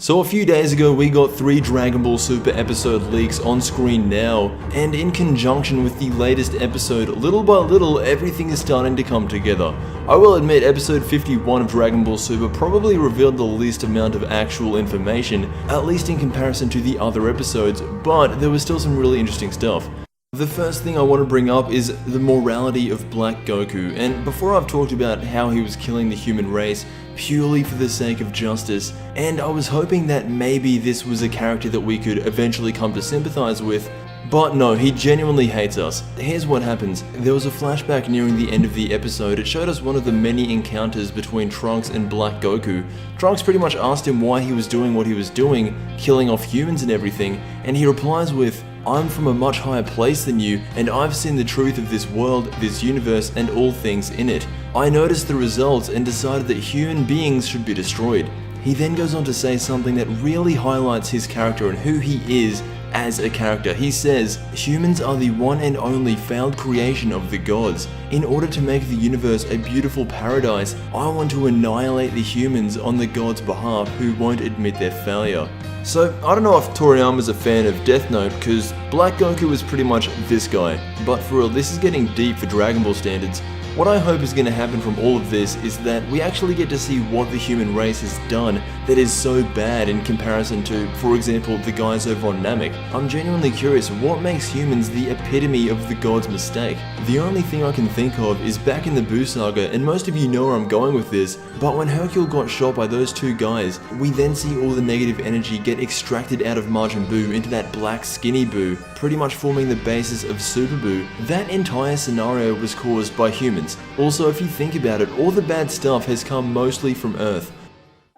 So a few days ago we got 3 Dragon Ball Super episode leaks on screen now, and in conjunction with the latest episode, little by little everything is starting to come together. I will admit episode 51 of Dragon Ball Super probably revealed the least amount of actual information, at least in comparison to the other episodes, but there was still some really interesting stuff. The first thing I want to bring up is the morality of Black Goku, and before I've talked about how he was killing the human race purely for the sake of justice, and I was hoping that maybe this was a character that we could eventually come to sympathize with, but no, he genuinely hates us. Here's what happens. There was a flashback nearing the end of the episode. It showed us one of the many encounters between Trunks and Black Goku. Trunks pretty much asked him why he was doing what he was doing, killing off humans and everything, and he replies with, "I'm from a much higher place than you, and I've seen the truth of this world, this universe, and all things in it. I noticed the results and decided that human beings should be destroyed." He then goes on to say something that really highlights his character and who he is as a character. He says, "Humans are the one and only failed creation of the gods. In order to make the universe a beautiful paradise, I want to annihilate the humans on the gods' behalf who won't admit their failure." So, I don't know if Toriyama's a fan of Death Note, because Black Goku is pretty much this guy. But for real, this is getting deep for Dragon Ball standards. What I hope is going to happen from all of this is that we actually get to see what the human race has done that is so bad in comparison to, for example, the guys over on Namek. I'm genuinely curious, what makes humans the epitome of the god's mistake? The only thing I can think of is back in the Buu saga, and most of you know where I'm going with this, but when Hercule got shot by those 2 guys, we then see all the negative energy get extracted out of Majin Buu into that black skinny Buu, pretty much forming the basis of Super Buu. That entire scenario was caused by humans. Also, if you think about it, all the bad stuff has come mostly from Earth.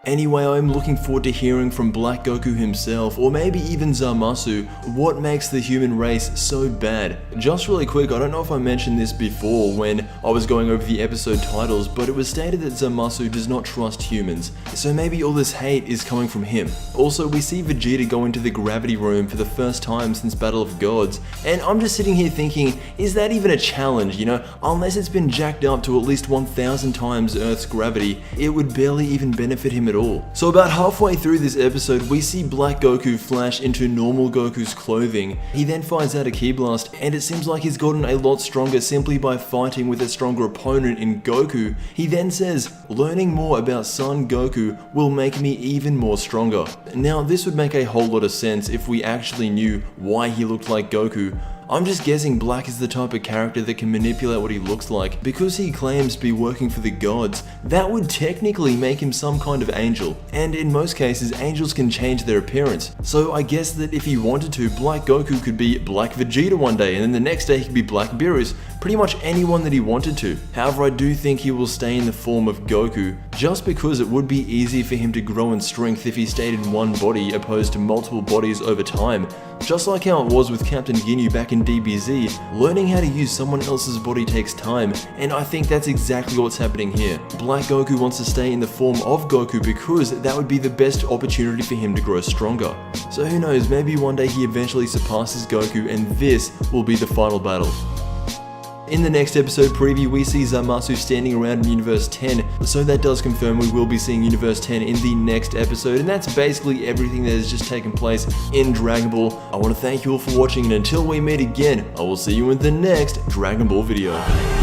Anyway, I'm looking forward to hearing from Black Goku himself, or maybe even Zamasu, what makes the human race so bad. Just really quick, I don't know if I mentioned this before when I was going over the episode titles, but it was stated that Zamasu does not trust humans, so maybe all this hate is coming from him. Also, we see Vegeta go into the gravity room for the first time since Battle of Gods, and I'm just sitting here thinking, is that even a challenge, you know? Unless it's been jacked up to at least 1,000 times Earth's gravity, it would barely even benefit him at all. So about halfway through this episode, we see Black Goku flash into normal Goku's clothing. He then finds out a Ki Blast, and it seems like he's gotten a lot stronger simply by fighting with a stronger opponent in Goku. He then says, "Learning more about Son Goku will make me even more stronger." Now, this would make a whole lot of sense if we actually knew why he looked like Goku. I'm just guessing Black is the type of character that can manipulate what he looks like. Because he claims to be working for the gods, that would technically make him some kind of angel. And in most cases, angels can change their appearance. So I guess that if he wanted to, Black Goku could be Black Vegeta one day, and then the next day he could be Black Beerus. Pretty much anyone that he wanted to. However, I do think he will stay in the form of Goku, just because it would be easy for him to grow in strength if he stayed in one body opposed to multiple bodies over time. Just like how it was with Captain Ginyu back in DBZ, learning how to use someone else's body takes time, and I think that's exactly what's happening here. Black Goku wants to stay in the form of Goku because that would be the best opportunity for him to grow stronger. So who knows, maybe one day he eventually surpasses Goku and this will be the final battle. In the next episode preview, we see Zamasu standing around in Universe 10, so that does confirm we will be seeing Universe 10 in the next episode, and that's basically everything that has just taken place in Dragon Ball. I want to thank you all for watching, and until we meet again, I will see you in the next Dragon Ball video.